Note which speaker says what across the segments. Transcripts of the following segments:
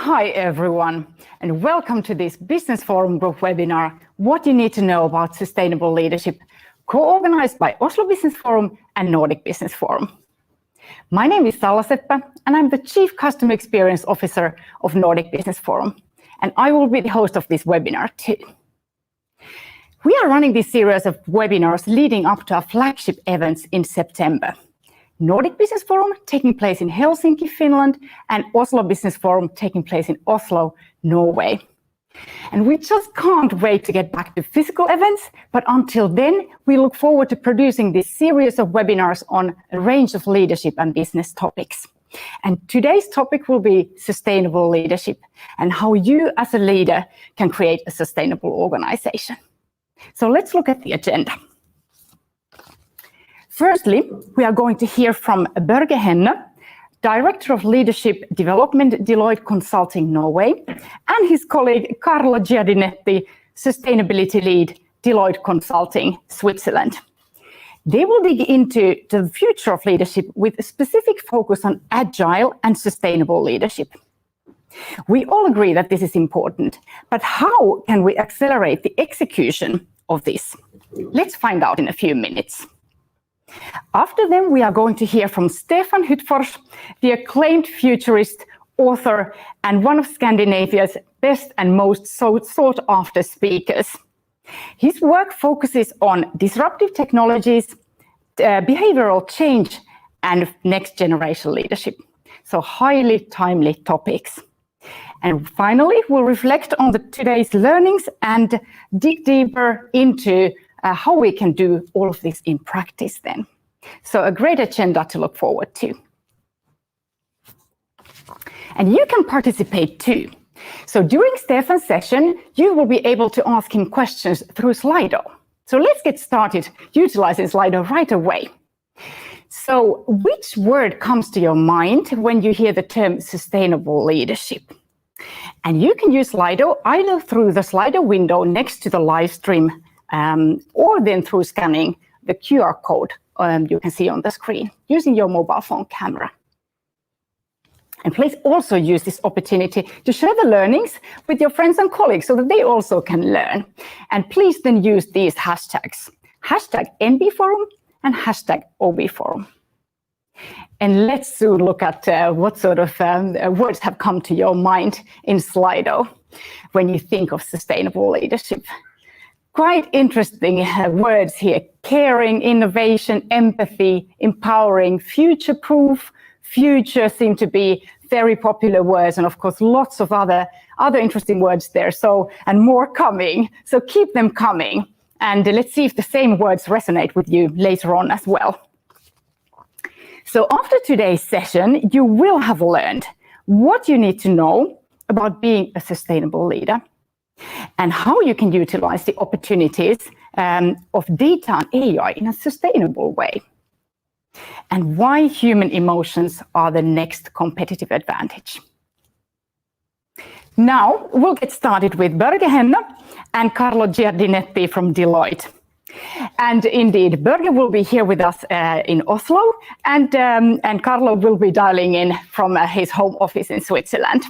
Speaker 1: Hi everyone, and welcome to this Business Forum Group webinar, What You Need to Know About Sustainable Leadership, co-organized by Oslo Business Forum and Nordic Business Forum. My name is Salla Seppä, and I'm the Chief Customer Experience Officer of Nordic Business Forum, and I will be the host of this webinar too. We are running this series of webinars leading up to our flagship events in September. Nordic Business Forum taking place in Helsinki, Finland, and Oslo Business Forum taking place in Oslo, Norway. And we just can't wait to get back to physical events, but until then, we look forward to producing this series of webinars on a range of leadership and business topics. And today's topic will be sustainable leadership and how you as a leader can create a sustainable organization. So let's look at the agenda. Firstly, we are going to hear from Børge Hennø, Director of Leadership Development, Deloitte Consulting Norway, and his colleague Carlo Giardinetti, Sustainability Lead, Deloitte Consulting Switzerland. They will dig into the future of leadership with a specific focus on agile and sustainable leadership. We all agree that this is important, but how can we accelerate the execution of this? Let's find out in a few minutes. After them, we are going to hear from Stefan Hyttfors, the acclaimed futurist, author, and one of Scandinavia's best and most sought-after speakers. His work focuses on disruptive technologies, behavioral change, and next-generation leadership. So highly timely topics. And finally, we'll reflect on today's learnings and dig deeper into how we can do all of this in practice then. So a great agenda to look forward to. And you can participate too. So during Stefan's session, you will be able to ask him questions through Slido. So let's get started utilizing Slido right away. So which word comes to your mind when you hear the term sustainable leadership? And you can use Slido either through the Slido window next to the live stream or then through scanning the QR code you can see on the screen using your mobile phone camera. And please also use this opportunity to share the learnings with your friends and colleagues so that they also can learn. And please then use these hashtags, hashtag NBForum and hashtag OBForum. And let's soon look at what sort of words have come to your mind in Slido when you think of sustainable leadership. Quite interesting words here: caring, innovation, empathy, empowering, future-proof. Future seem to be very popular words, and of course lots of other interesting words there. So, and more coming. So keep them coming, and let's see if the same words resonate with you later on as well. So after today's session, you will have learned what you need to know about being a sustainable leader, and how you can utilize the opportunities of data and AI in a sustainable way, and why human emotions are the next competitive advantage. Now we'll get started with Børge Hennø and Carlo Giardinetti from Deloitte. And indeed, Børge will be here with us in Oslo, and Carlo will be dialing in from his home office in Switzerland.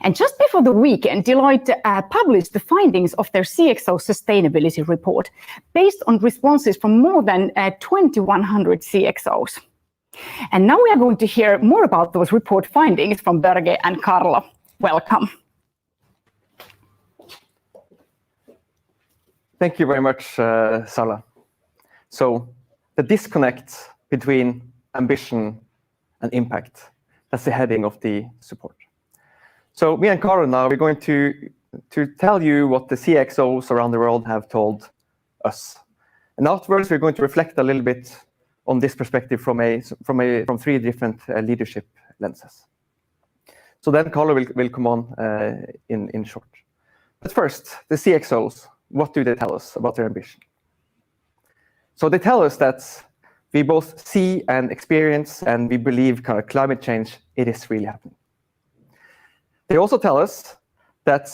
Speaker 1: And just before the weekend, Deloitte published the findings of their CXO sustainability report based on responses from more than 2,100 CXOs. And now we are going to hear more about those report findings from Børge and Carlo. Welcome.
Speaker 2: Thank you very much, Salla. So the disconnect between ambition and impact, that's the heading of the support. So me and Carlo now, we're going to tell you what the CXOs around the world have told us. And afterwards, we're going to reflect a little bit on this perspective from three different leadership lenses. So then Carlo will come on in short. But first, the CXOs, what do they tell us about their ambition? So they tell us that we both see and experience and we believe kind of climate change, it is really happening. They also tell us that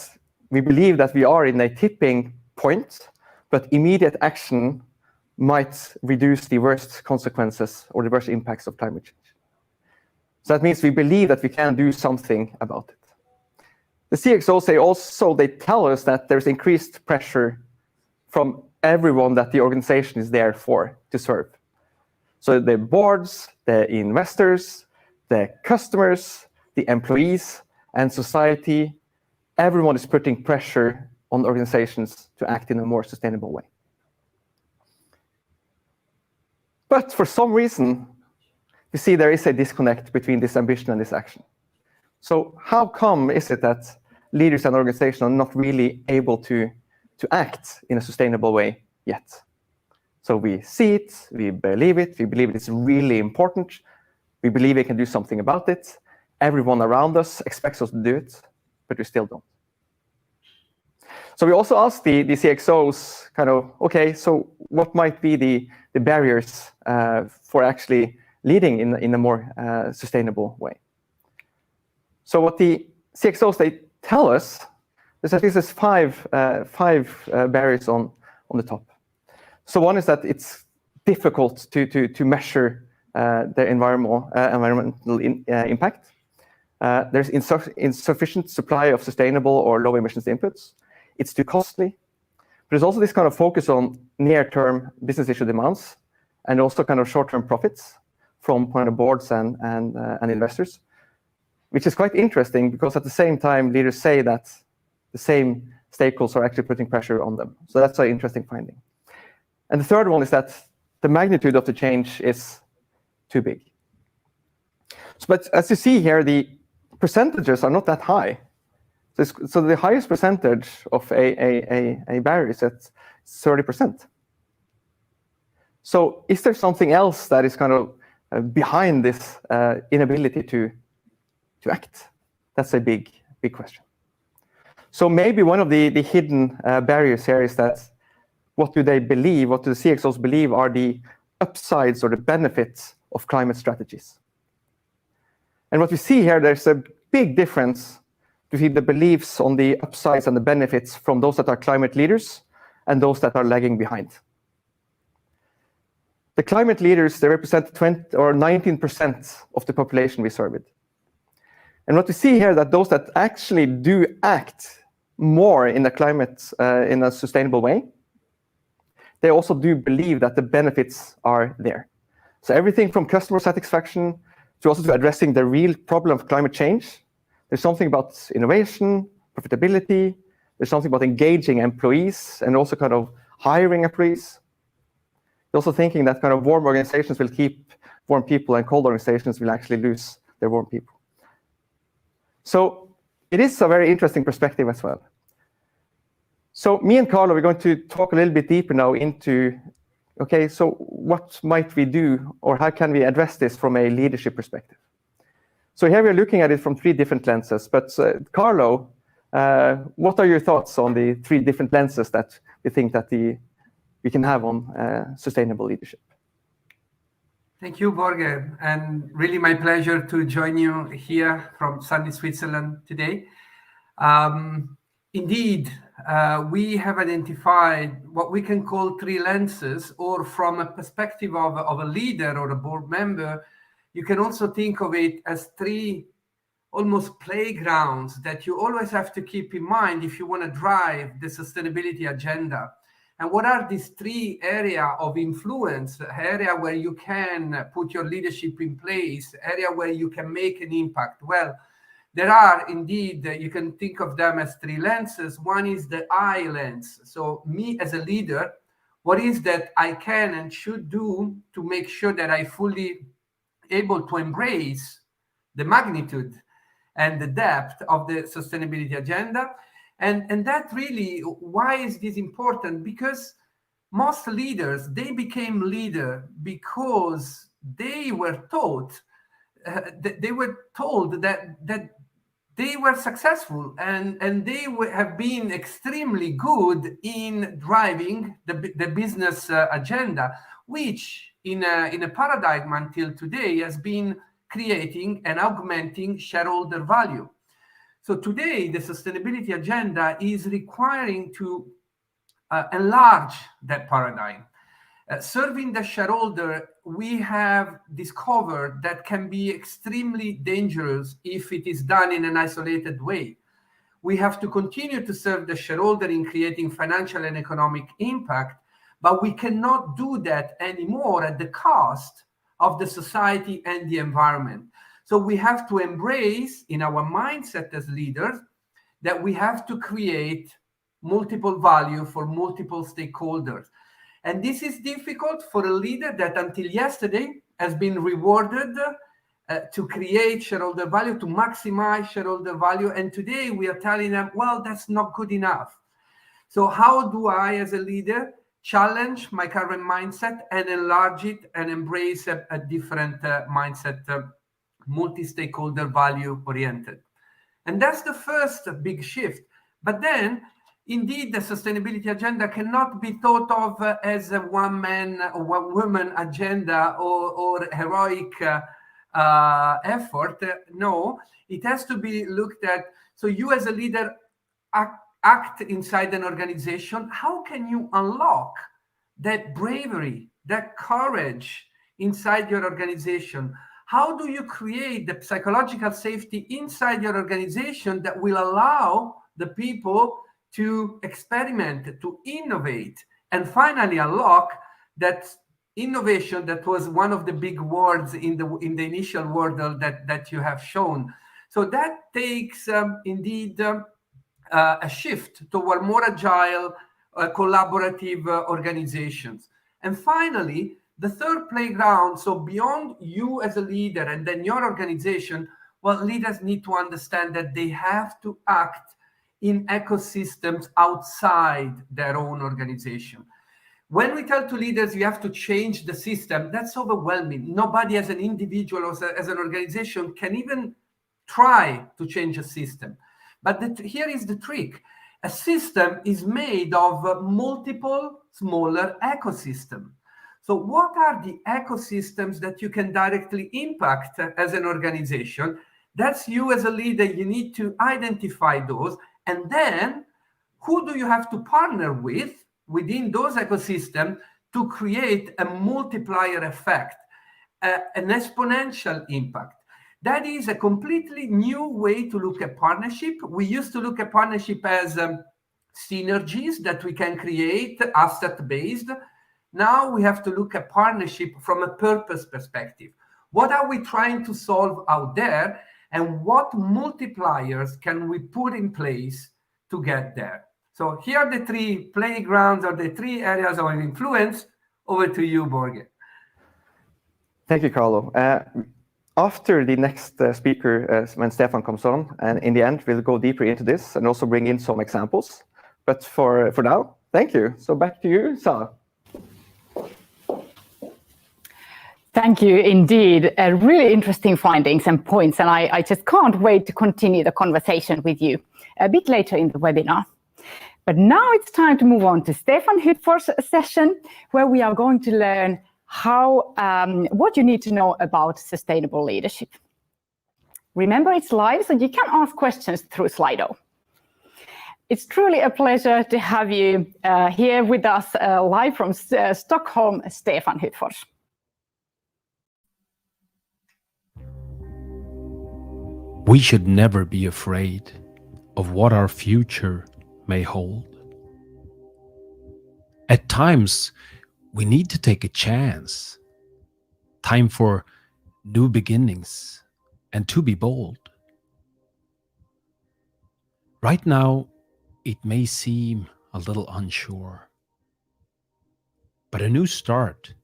Speaker 2: we believe that we are in a tipping point, but immediate action might reduce the worst consequences or the worst impacts of climate change. So that means we believe that we can do something about it. the CXOs, they tell us that there's increased pressure from everyone that the organization is there for to serve. So the boards, the investors, the customers, the employees, and society, everyone is putting pressure on organizations to act in a more sustainable way. But for some reason, you see there is a disconnect between this ambition and this action. So how come is it that leaders and organizations are not really able to act in a sustainable way yet? So we see it, we believe it's really important, we believe we can do something about it, everyone around us expects us to do it, but we still don't. So we also asked the CXOs kind of, okay, so what might be the barriers for actually leading in a more sustainable way? So what the CXOs, they tell us is that this is five barriers on the top. So one is that it's difficult to measure the environmental impact. There's insufficient supply of sustainable or low emissions inputs. It's too costly. There's also this kind of focus on near-term business issue demands and also kind of short-term profits from kind of boards and investors, which is quite interesting because at the same time, leaders say that the same stakeholders are actually putting pressure on them. So that's an interesting finding. And the third one is that the magnitude of the change is too big. But as you see here, the percentages are not that high. So the highest percentage of a barrier is at 30%. So is there something else that is kind of behind this inability to act? That's a big question. So maybe one of the hidden barriers here is that what do the CXOs believe are the upsides or the benefits of climate strategies? And what we see here, there's a big difference between the beliefs on the upsides and the benefits from those that are climate leaders and those that are lagging behind. The climate leaders, they represent 20 or 19% of the population we surveyed. And what we see here that those that actually do act more in the climate in a sustainable way, they also do believe that the benefits are there. So everything from customer satisfaction to also to addressing the real problem of climate change. There's something about innovation, profitability. There's something about engaging employees and also kind of hiring employees. They're also thinking that kind of warm organizations will keep warm people and cold organizations will actually lose their warm people. So it is a very interesting perspective as well. So me and Carlo, we're going to talk a little bit deeper now into, okay, so what might we do or how can we address this from a leadership perspective? So here we're looking at it from three different lenses, but Carlo, what are your thoughts on the three different lenses that you think that we can have on sustainable leadership?
Speaker 3: Thank you, Børge, and really my pleasure to join you here from sunny Switzerland today. Indeed, we have identified what we can call three lenses, or from a perspective of a leader or a board member, you can also think of it as three almost playgrounds that you always have to keep in mind if you want to drive the sustainability agenda. And what are these three areas of influence, area where you can put your leadership in place, area where you can make an impact? Well, there are indeed, you can think of them as three lenses. One is the I lens. So me as a leader, what is that I can and should do to make sure that I fully able to embrace the magnitude and the depth of the sustainability agenda. And that really, why is this important? Because most leaders, they became leader because they were taught, that they were successful and they have been extremely good in driving the business agenda, which in a paradigm until today has been creating and augmenting shareholder value. So today, the sustainability agenda is requiring to enlarge that paradigm. Serving the shareholder, we have discovered that can be extremely dangerous if it is done in an isolated way. We have to continue to serve the shareholder in creating financial and economic impact, but we cannot do that anymore at the cost of the society and the environment. So we have to embrace in our mindset as leaders that we have to create multiple value for multiple stakeholders. And this is difficult for a leader that until yesterday has been rewarded to create shareholder value, to maximize shareholder value. And today we are telling them, well, that's not good enough. So how do I, as a leader, challenge my current mindset and enlarge it and embrace a different mindset, multi-stakeholder value oriented? And that's the first big shift. But then, indeed, the sustainability agenda cannot be thought of as a one-man or one-woman agenda or heroic effort. No, it has to be looked at. So you as a leader act inside an organization. How can you unlock that bravery, that courage inside your organization? How do you create the psychological safety inside your organization that will allow the people to experiment, to innovate, and finally unlock that innovation that was one of the big words in the initial word that you have shown. So that takes indeed a shift toward more agile, collaborative organizations. And finally, the third playground, so beyond you as a leader and then your organization, well, leaders need to understand that they have to act in ecosystems outside their own organization. When we tell to leaders you have to change the system, that's overwhelming. Nobody as an individual or as an organization can even try to change a system. But here is the trick. A system is made of multiple smaller ecosystems. So what are the ecosystems that you can directly impact as an organization? That's you as a leader. You need to identify those. And then who do you have to partner with within those ecosystems to create a multiplier effect, an exponential impact? That is a completely new way to look at partnership. We used to look at partnership as synergies that we can create, asset-based. Now we have to look at partnership from a purpose perspective. What are we trying to solve out there, and what multipliers can we put in place to get there? So here are the three playgrounds or the three areas of influence. Over to you, Børge.
Speaker 2: Thank you, Carlo. After the next speaker, when Stefan comes on, and in the end, we'll go deeper into this and also bring in some examples. But for now, thank you. So back to you, Salla.
Speaker 1: Thank you indeed. Really interesting findings and points, and I just can't wait to continue the conversation with you a bit later in the webinar. But now it's time to move on to Stefan Hyttfors' session, where we are going to learn what you need to know about sustainable leadership. Remember, it's live, so you can ask questions through Slido. It's truly a pleasure to have you here with us live from Stockholm, Stefan Hyttfors.
Speaker 4: We should never be afraid of what our future may hold. At times, we need to take a chance. Time for new beginnings and to be bold. Right now, it may seem a little unsure, but a new start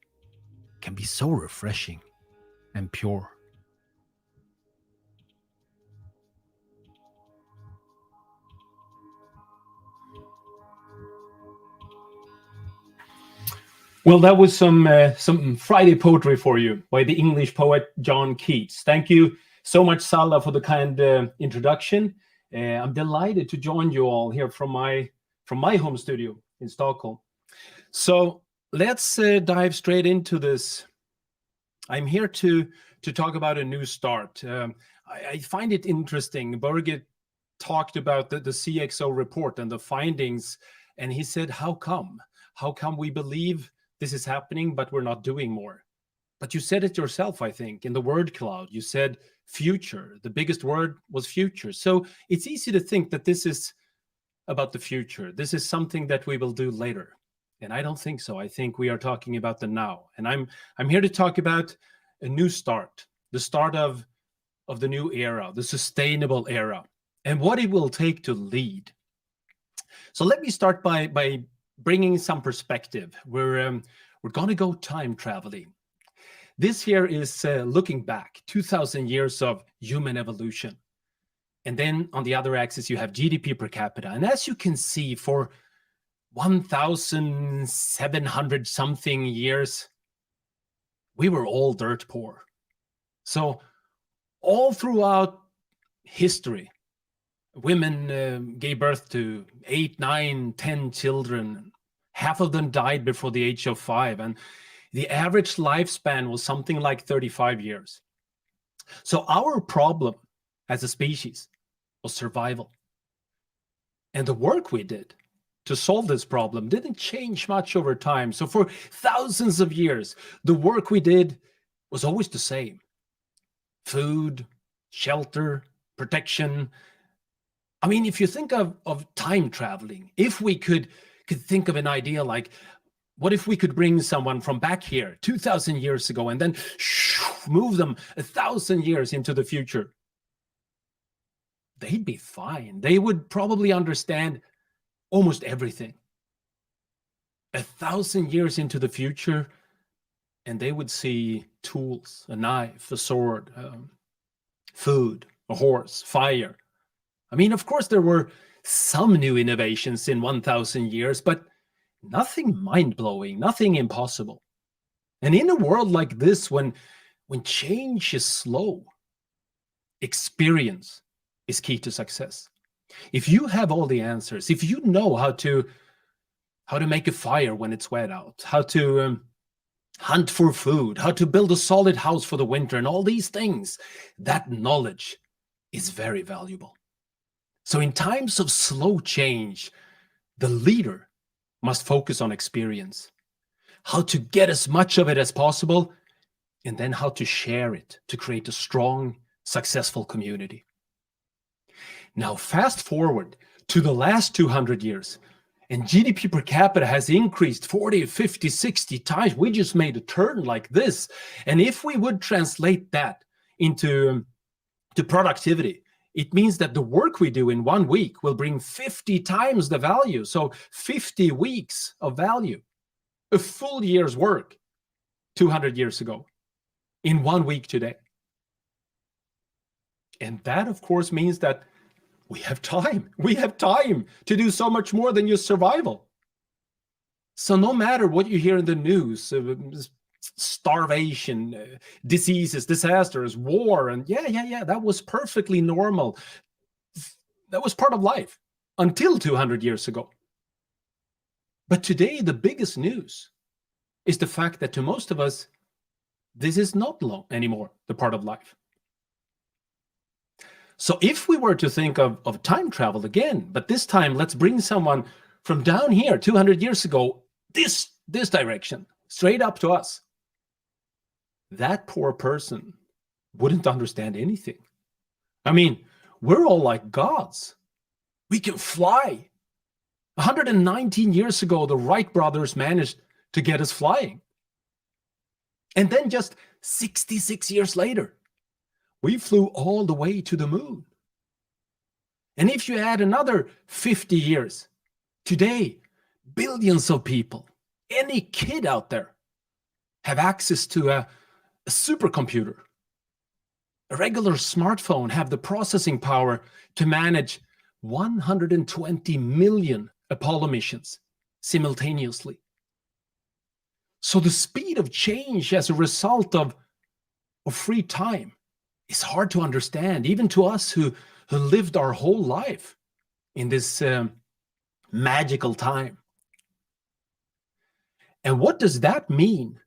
Speaker 4: can be so refreshing and pure.
Speaker 5: Well, that was some Friday poetry for you by the English poet John Keats. Thank you so much, Salla, for the kind introduction. I'm delighted to join you all here from my home studio in Stockholm. So let's dive straight into this. I'm here to talk about a new start. I find it interesting. Børge talked about the CXO report and the findings, and he said, how come? How come we believe this is happening, but we're not doing more? But you said it yourself, I think, in the word cloud. You said future. The biggest word was future. So it's easy to think that this is about the future. This is something that we will do later. And I don't think so. I think we are talking about the now. And I'm here to talk about a new start, the start of the new era, the sustainable era, and what it will take to lead. So let me start by bringing some perspective. We're going to go time traveling. This here is looking back 2,000 years of human evolution. And then on the other axis, you have GDP per capita. And as you can see, for 1,700 something years, we were all dirt poor. So all throughout history, women gave birth to 8, 9, 10 children. Half of them died before the age of 5. And the average lifespan was something like 35 years. So our problem as a species was survival. And the work we did to solve this problem didn't change much over time. So for thousands of years, the work we did was always the same. Food, shelter, protection. I mean, if you think of time traveling, if we could think of an idea like, what if we could bring someone from back here 2,000 years ago and then move them 1,000 years into the future? They'd be fine. They would probably understand almost everything. 1,000 years into the future, and they would see tools, a knife, a sword, food, a horse, fire. I mean, of course, there were some new innovations in 1,000 years, but nothing mind-blowing, nothing impossible. And in a world like this, when change is slow, experience is key to success. If you have all the answers, if you know how to make a fire when it's wet out, how to hunt for food, how to build a solid house for the winter, and all these things, that knowledge is very valuable. So in times of slow change, the leader must focus on experience, how to get as much of it as possible, and then how to share it to create a strong, successful community. Now, fast forward to the last 200 years, and GDP per capita has increased 40, 50, 60 times. We just made a turn like this. And if we would translate that into productivity, it means that the work we do in 1 week will bring 50 times the value. So 50 weeks of value, a full year's work 200 years ago in 1 week today. And that, of course, means that we have time. We have time to do so much more than just survival. So no matter what you hear in the news, starvation, diseases, disasters, war, and yeah, that was perfectly normal. That was part of life until 200 years ago. But today, the biggest news is the fact that to most of us, this is not anymore the part of life. So if we were to think of time travel again, but this time let's bring someone from down here 200 years ago, this direction, straight up to us, that poor person wouldn't understand anything. I mean, we're all like gods. We can fly. 119 years ago, the Wright brothers managed to get us flying. And then just 66 years later, we flew all the way to the moon. And if you add another 50 years, today, billions of people, any kid out there, have access to a supercomputer. A regular smartphone have the processing power to manage 120 million Apollo missions simultaneously. So the speed of change as a result of free time is hard to understand, even to us who lived our whole life in this magical time. And what does that mean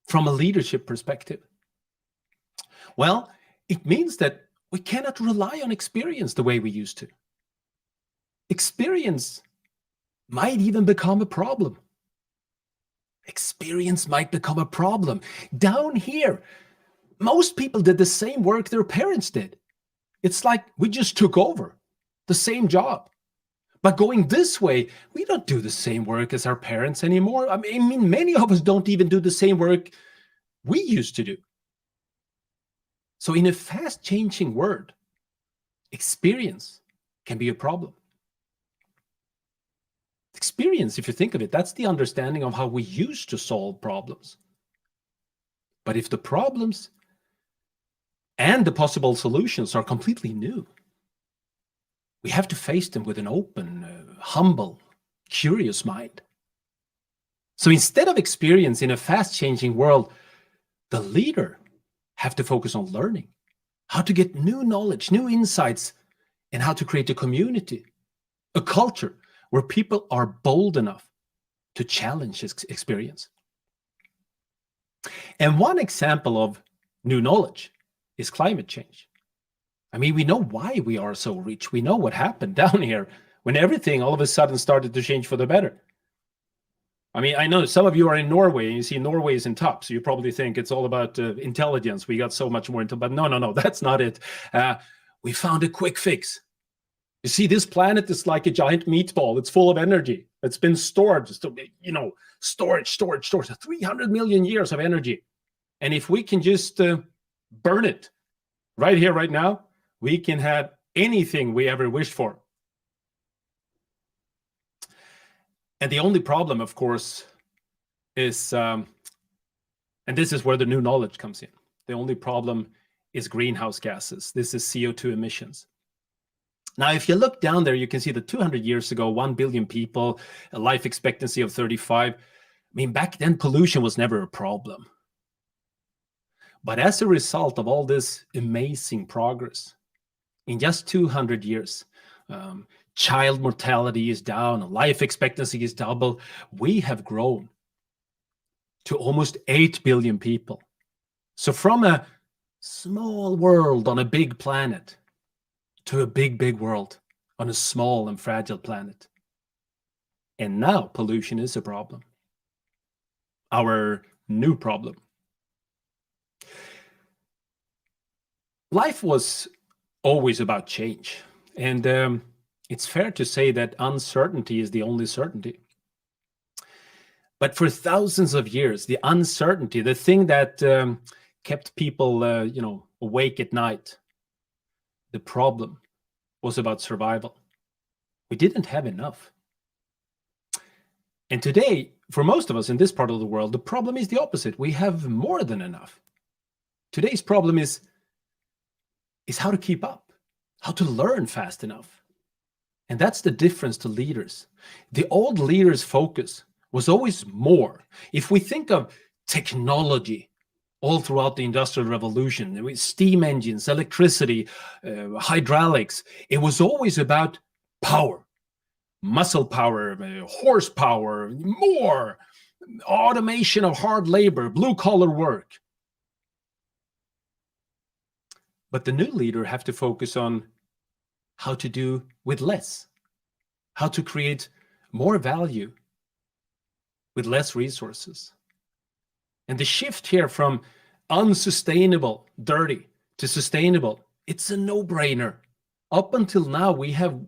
Speaker 5: from a leadership perspective? Well, it means that we cannot rely on experience the way we used to. Experience might even become a problem. Experience might become a problem. Down here,
Speaker 4: most people did the same work their parents did. It's like we just took over the same job. But going this way, we don't do the same work as our parents anymore. I mean, many of us don't even do the same work we used to do. So in a fast-changing world, experience can be a problem. Experience, if you think of it, that's the understanding of how we used to solve problems. But if the problems and the possible solutions are completely new, we have to face them with an open, humble, curious mind. So instead of experience in a fast-changing world, the leader have to focus on learning, how to get new knowledge, new insights, and how to create a community, a culture where people are bold enough to challenge experience. And one example of new knowledge is climate change. I mean, we know why we are so rich. We know what happened down here when everything all of a sudden started to change for the better. I mean, I know some of you are in Norway and you see Norway is in top, so you probably think it's all about intelligence. We got so much more but no, that's not it. We found a quick fix. You see, this planet is like a giant meatball. It's full of energy. It's been stored, storage, 300 million years of energy. And if we can just burn it right here, right now, we can have anything we ever wished for. And the only problem, of course, is, and this is where the new knowledge comes in. The only problem is greenhouse gases. This is CO2 emissions. Now, if you look down there, you can see that 200 years ago, 1 billion people, a life expectancy of 35. I mean, back then, pollution was never a problem. But as a result of all this amazing progress, in just 200 years, child mortality is down, life expectancy is double. We have grown to almost 8 billion people. So from a small world on a big planet to a big, big world on a small and fragile planet. And now pollution is a problem. Our new problem. Life was always about change. And it's fair to say that uncertainty is the only certainty. But for thousands of years, the uncertainty, the thing that kept people, awake at night, the problem was about survival. We didn't have enough. And today, for most of us in this part of the world, the problem is the opposite. We have more than enough. Today's problem is how to keep up, how to learn fast enough. And that's the difference to leaders. The old leaders' focus was always more. If we think of technology all throughout the Industrial Revolution, with steam engines, electricity, hydraulics, it was always about power, muscle power, horsepower, more automation of hard labor, blue-collar work. But the new leader have to focus on how to do with less, how to create more value with less resources. And the shift here from unsustainable, dirty, to sustainable, it's a no-brainer. Up until now, we have,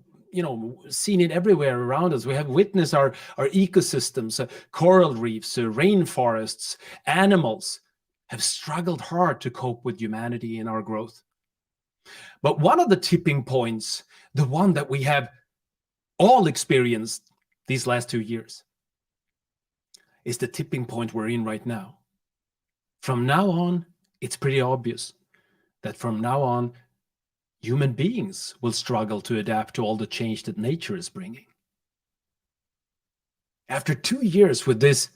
Speaker 4: seen it everywhere around us. We have witnessed our ecosystems, coral reefs, rainforests, animals have struggled hard to cope with humanity and our growth. But one of the tipping points, the one that we have all experienced these last 2 years, is the tipping point we're in right now. From now on, it's pretty obvious that from now on, human beings will struggle to adapt to all the change that nature is bringing. After 2 years with this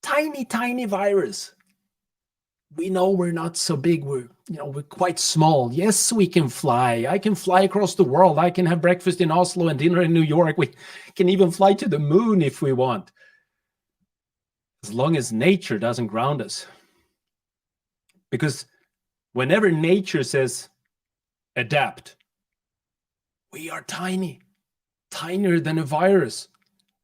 Speaker 4: tiny, tiny virus, we know we're not so big. We're quite small. Yes, we can fly. I can fly across the world. I can have breakfast in Oslo and dinner in New York. We can even fly to the moon if we want. As long as nature doesn't ground us. Because whenever nature says adapt, we are tiny, tinier than a virus.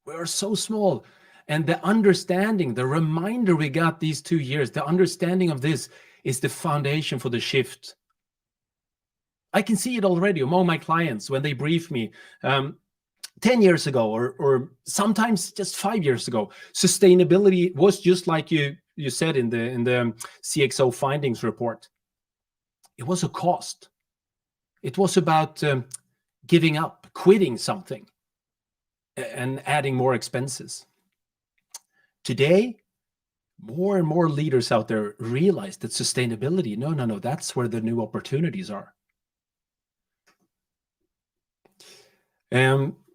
Speaker 4: We are so small. And the understanding, the reminder we got these 2 years, the understanding of this is the foundation for the shift. I can see it already among my clients when they brief me 10 years ago or sometimes just 5 years ago. Sustainability was just like you said in the CXO findings report. It was a cost. It was about giving up, quitting something, and adding more expenses. Today, more and more leaders out there realize that sustainability, no, that's where the new opportunities are.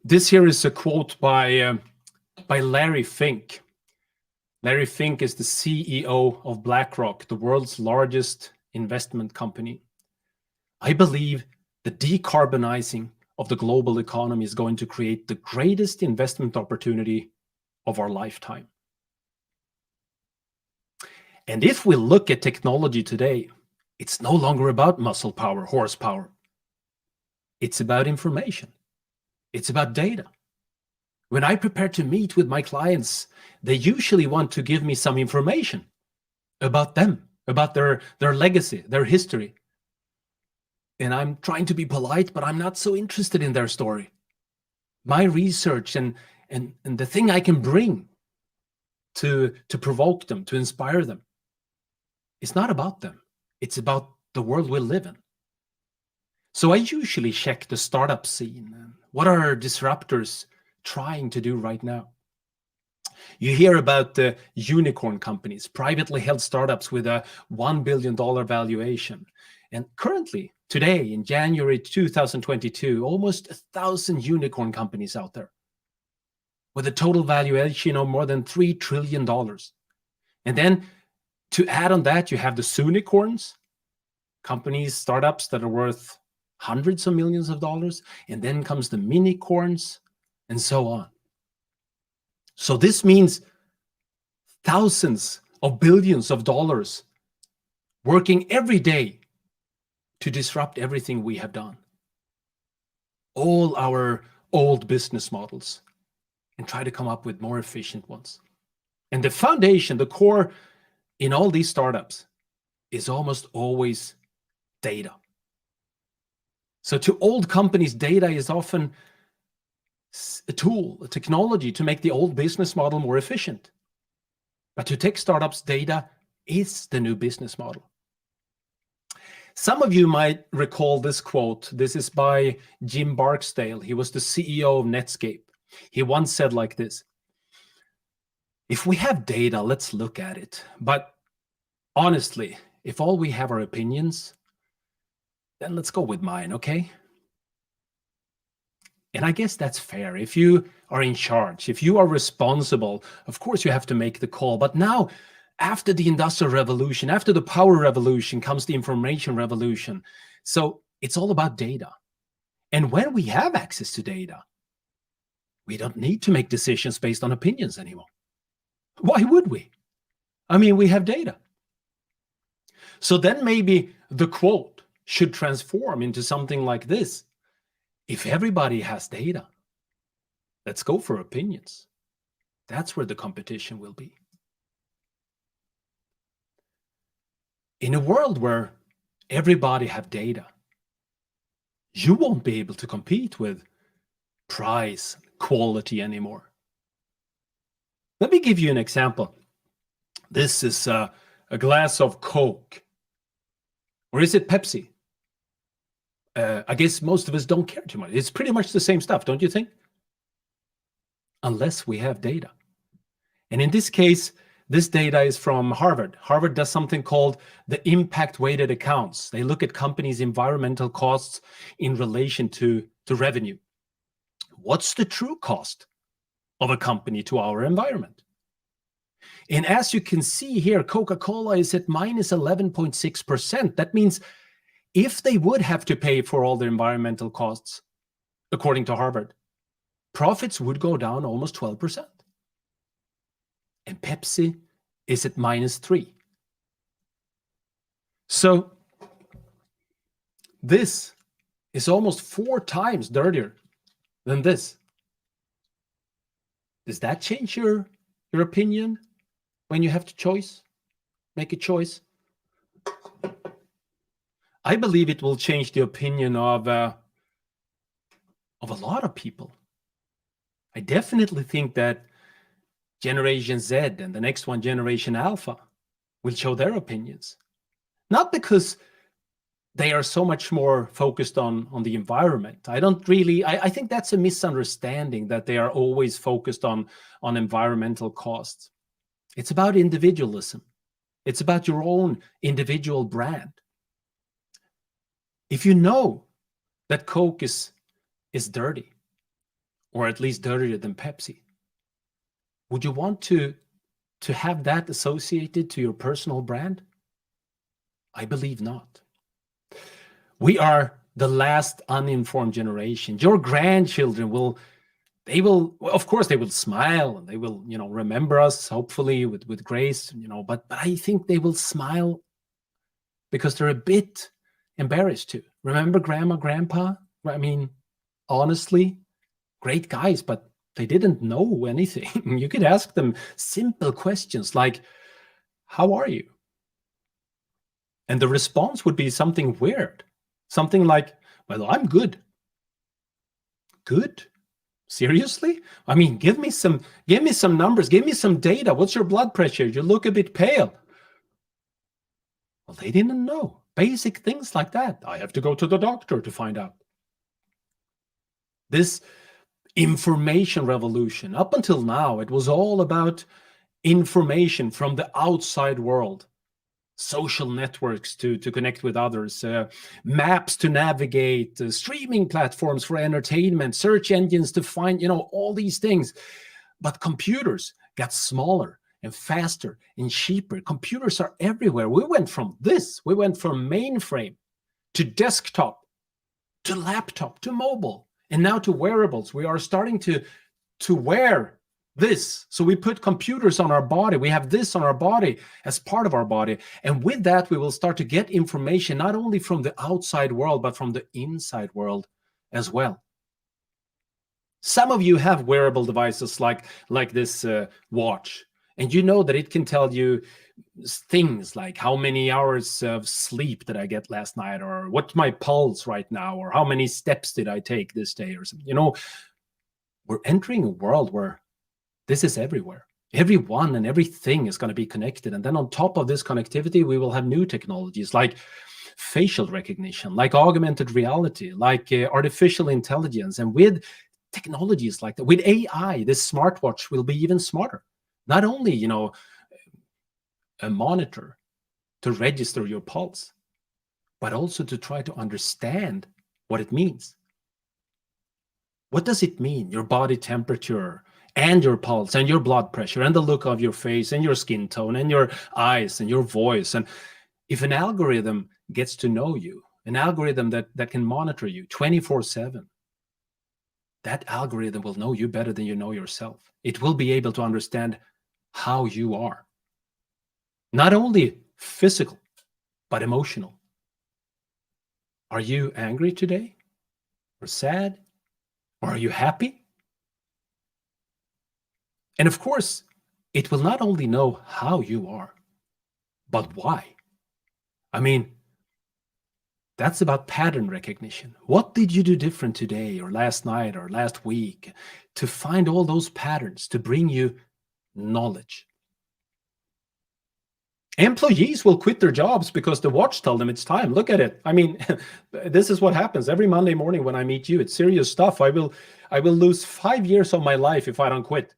Speaker 4: This here is a quote by Larry Fink. Larry Fink is the CEO of BlackRock, the world's largest investment company. I believe the decarbonizing of the global economy is going to create the greatest investment opportunity of our lifetime. And if we look at technology today, it's no longer about muscle power, horsepower. It's about information. It's about data. When I prepare to meet with my clients, they usually want to give me some information about them, about their legacy, their history. And I'm trying to be polite, but I'm not so interested in their story. My research and the thing I can bring to provoke them, to inspire them, it's not about them. It's about the world we live in. So I usually check the startup scene. What are disruptors trying to do right now? You hear about the unicorn companies, privately held startups with a $1 billion valuation. And currently, today, in January 2022, almost 1,000 unicorn companies out there with a total valuation of more than $3 trillion. And then to add on that, you have the soonicorns, companies, startups that are worth hundreds of millions of dollars. And then comes the minicorns and so on. So this means thousands of billions of dollars working every day to disrupt everything we have done. All our old business models and try to come up with more efficient ones. And the foundation, the core in all these startups is almost always data. So to old companies, data is often a tool, a technology to make the old business model more efficient. But to tech startups, data is the new business model. Some of you might recall this quote. This is by Jim Barksdale. He was the CEO of Netscape. He once said like this: if we have data, let's look at it. But honestly, if all we have are opinions, then let's go with mine, okay? And I guess that's fair. If you are in charge, if you are responsible, of course you have to make the call. But now, after the Industrial Revolution, after the power revolution, comes the information revolution. So it's all about data. And when we have access to data, we don't need to make decisions based on opinions anymore. Why would we? I mean, we have data. So then maybe the quote should transform into something like this. If everybody has data, let's go for opinions. That's where the competition will be. In a world where everybody have data, you won't be able to compete with price, quality anymore. Let me give you an example. This is a glass of Coke. Or is it Pepsi? I guess most of us don't care too much. It's pretty much the same stuff, don't you think? Unless we have data. And in this case, this data is from Harvard. Harvard does something called the impact-weighted accounts. They look at companies' environmental costs in relation to revenue. What's the true cost of a company to our environment? And as you can see here, Coca-Cola is at minus 11.6%. That means if they would have to pay for all their environmental costs, according to Harvard, profits would go down almost 12%. And Pepsi is at minus 3%. So this is almost 4 times dirtier than this. Does that change your opinion when you have to make a choice? I believe it will change the opinion of a lot of people. I definitely think that Generation Z and the next one, Generation Alpha, will show their opinions. Not because they are so much more focused on the environment. I think that's a misunderstanding, that they are always focused on environmental costs. It's about individualism. It's about your own individual brand. If you know that Coke is dirty, or at least dirtier than Pepsi, would you want to have that associated to your personal brand? I believe not. We are the last uninformed generation. Your grandchildren of course, they will smile and they will, remember us, hopefully with grace, but I think they will smile because they're a bit embarrassed too. Remember grandma, grandpa? I mean, honestly, great guys, but they didn't know anything. You could ask them simple questions like, how are you? And the response would be something weird. Something like, well, I'm good. Good? Seriously? I mean, give me some numbers, give me some data. What's your blood pressure? You look a bit pale. Well, they didn't know. Basic things like that. I have to go to the doctor to find out. This information revolution, up until now, it was all about information from the outside world. Social networks to connect with others, maps to navigate, streaming platforms for entertainment, search engines to find, all these things. But computers got smaller and faster and cheaper. Computers are everywhere. We went from mainframe to desktop, to laptop, to mobile, and now to wearables. We are starting to wear this. So we put computers on our body. We have this on our body as part of our body. And with that, we will start to get information not only from the outside world, but from the inside world as well. Some of you have wearable devices like this watch, and you know that it can tell you things like how many hours of sleep did I get last night, or what's my pulse right now, or how many steps did I take this day, or something. We're entering a world where this is everywhere. Everyone and everything is going to be connected. And then on top of this connectivity, we will have new technologies like facial recognition, like augmented reality, like artificial intelligence. And with technologies like that, with AI, this smartwatch will be even smarter. Not only, a monitor to register your pulse, but also to try to understand what it means. What does it mean? Your body temperature, and your pulse, and your blood pressure, and the look of your face, and your skin tone, and your eyes, and your voice. And if an algorithm gets to know you, an algorithm that can monitor you 24/7, that algorithm will know you better than you know yourself. It will be able to understand how you are. Not only physical, but emotional. Are you angry today? Or sad? Or are you happy? And of course, it will not only know how you are, but why. I mean, that's about pattern recognition. What did you do different today, or last night, or last week, to find all those patterns to bring you knowledge? Employees will quit their jobs because the watch tells them it's time. Look at it. I mean, this is what happens every Monday morning when I meet you. It's serious stuff. I will lose 5 years of my life if I don't quit.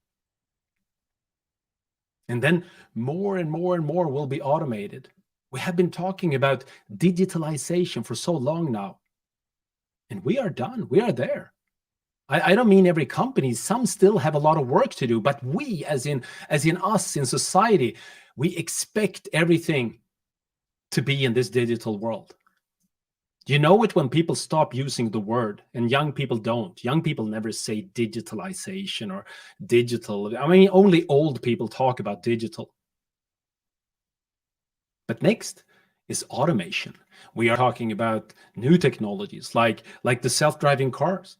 Speaker 4: And then more and more and more will be automated. We have been talking about digitalization for so long now. And we are done. We are there. I don't mean every company. Some still have a lot of work to do. But we, as in us in society, we expect everything to be in this digital world. You know it when people stop using the word, and young people don't. Young people never say digitalization or digital. I mean, only old people talk about digital. But next is automation. We are talking about new technologies like the self-driving cars.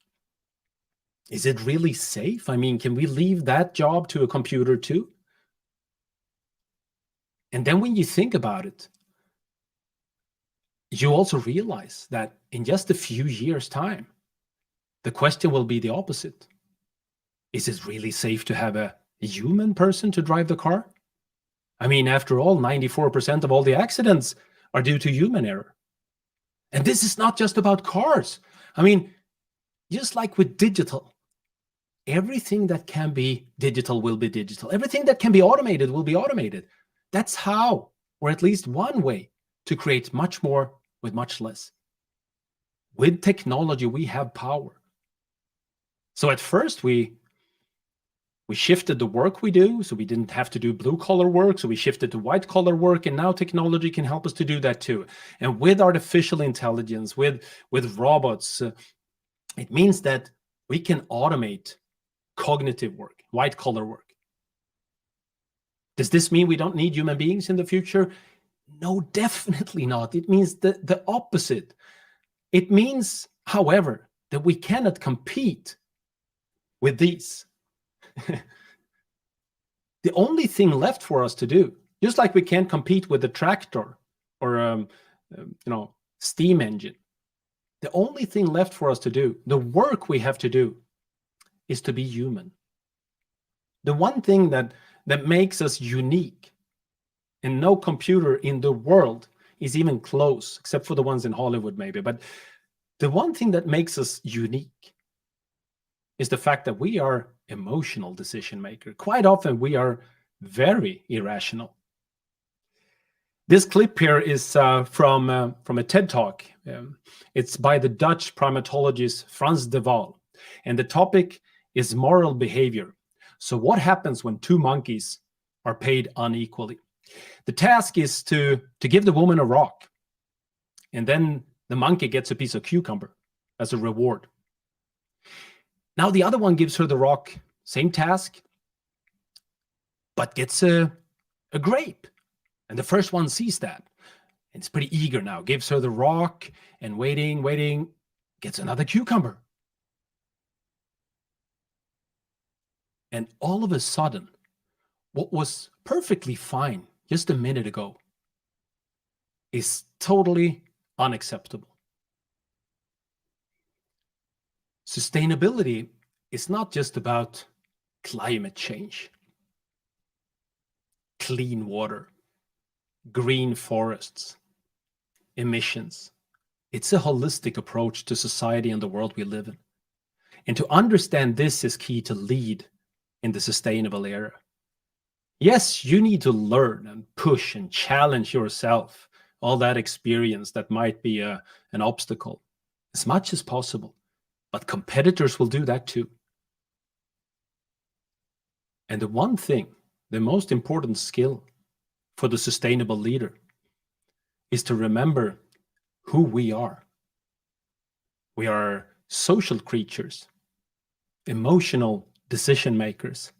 Speaker 4: Is it really safe? I mean, can we leave that job to a computer too? And then when you think about it, you also realize that in just a few years' time, the question will be the opposite. Is it really safe to have a human person to drive the car? I mean, after all, 94% of all the accidents are due to human error. And this is not just about cars. I mean, just like with digital, everything that can be digital will be digital. Everything that can be automated will be automated. That's how, or at least one way, to create much more with much less. With technology, we have power. So at first, we shifted the work we do, so we didn't have to do blue-collar work, so we shifted to white-collar work, and now technology can help us to do that too. And with artificial intelligence, with robots, it means that we can automate cognitive work, white-collar work. Does this mean we don't need human beings in the future? No, definitely not. It means the opposite. It means, however, that we cannot compete with these. The only thing left for us to do, just like we can't compete with a tractor or steam engine, the only thing left for us to do, the work we have to do, is to be human. The one thing that makes us unique, and no computer in the world is even close, except for the ones in Hollywood maybe, but the one thing that makes us unique is the fact that we are emotional decision maker. Quite often we are very irrational. This clip here is from a TED Talk. It's by the Dutch primatologist Frans de Waal, and the topic is moral behavior. So what happens when two monkeys are paid unequally? The task is to give the woman a rock, and then the monkey gets a piece of cucumber as a reward. Now the other one gives her the rock, same task, but gets a grape. And the first one sees that. It's pretty eager now, gives her the rock, and waiting, gets another cucumber. And all of a sudden, what was perfectly fine just a minute ago is totally unacceptable. Sustainability is not just about climate change, clean water, green forests, emissions. It's a holistic approach to society and the world we live in. And to understand this is key to lead in the sustainable era. Yes, you need to learn and push and challenge yourself, all that experience that might be an obstacle, as much as possible. But competitors will do that too. And the one thing, the most important skill for the sustainable leader is to remember who we are. We are social creatures, emotional decision makers.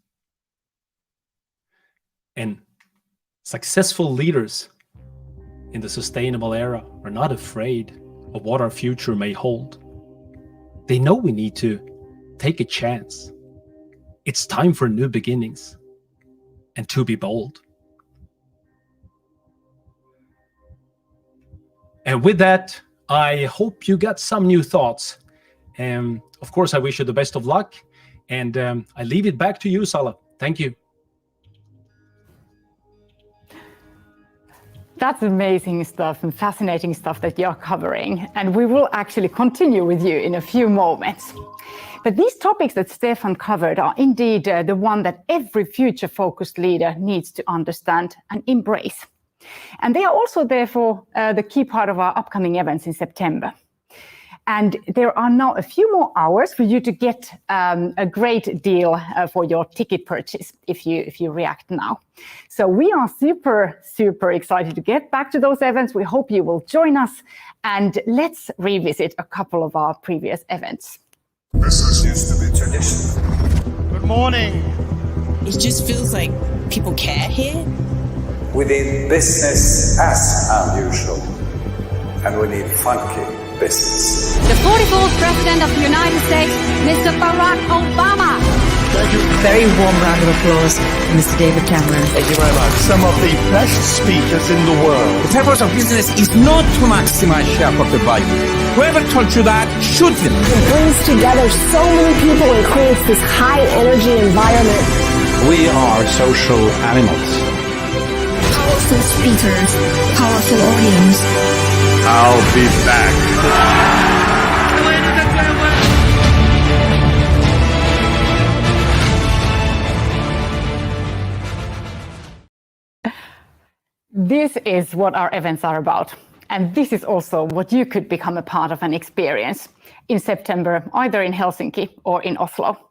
Speaker 4: And successful leaders in the sustainable era are not afraid of what our future may hold. They know we need to take a chance. It's time for new beginnings and to be bold. And with that, I hope you got some new thoughts. And of course, I wish you the best of luck. And I leave it back to you, Salla. Thank you.
Speaker 1: That's amazing stuff and fascinating stuff that you're covering. And we will actually continue with you in a few moments. But these topics that Stefan covered are indeed the one that every future-focused leader needs to understand and embrace. And they are also therefore the key part of our upcoming events in September. And there are now a few more hours for you to get a great deal for your ticket purchase if you react now. So we are super, super excited to get back to those events. We hope you will join us, and let's revisit a couple of our previous events.
Speaker 6: Business used to be tradition.
Speaker 7: Good morning.
Speaker 8: It just feels like people care here.
Speaker 6: We need business as unusual, and we need funky business.
Speaker 9: The 44th President of the United States, Mr. Barack Obama.
Speaker 8: Very warm round of applause for Mr. David Cameron.
Speaker 7: Thank you very much. Some of the best speakers in the world.
Speaker 9: The purpose of business is not to maximize shareholder value. Whoever told you that shouldn't.
Speaker 10: It brings together so many people and creates this high energy environment.
Speaker 7: We are social animals.
Speaker 10: Powerful speakers, powerful audience.
Speaker 7: I'll be back.
Speaker 1: This is what our events are about. And this is also what you could become a part of and experience in September, either in Helsinki or in Oslo.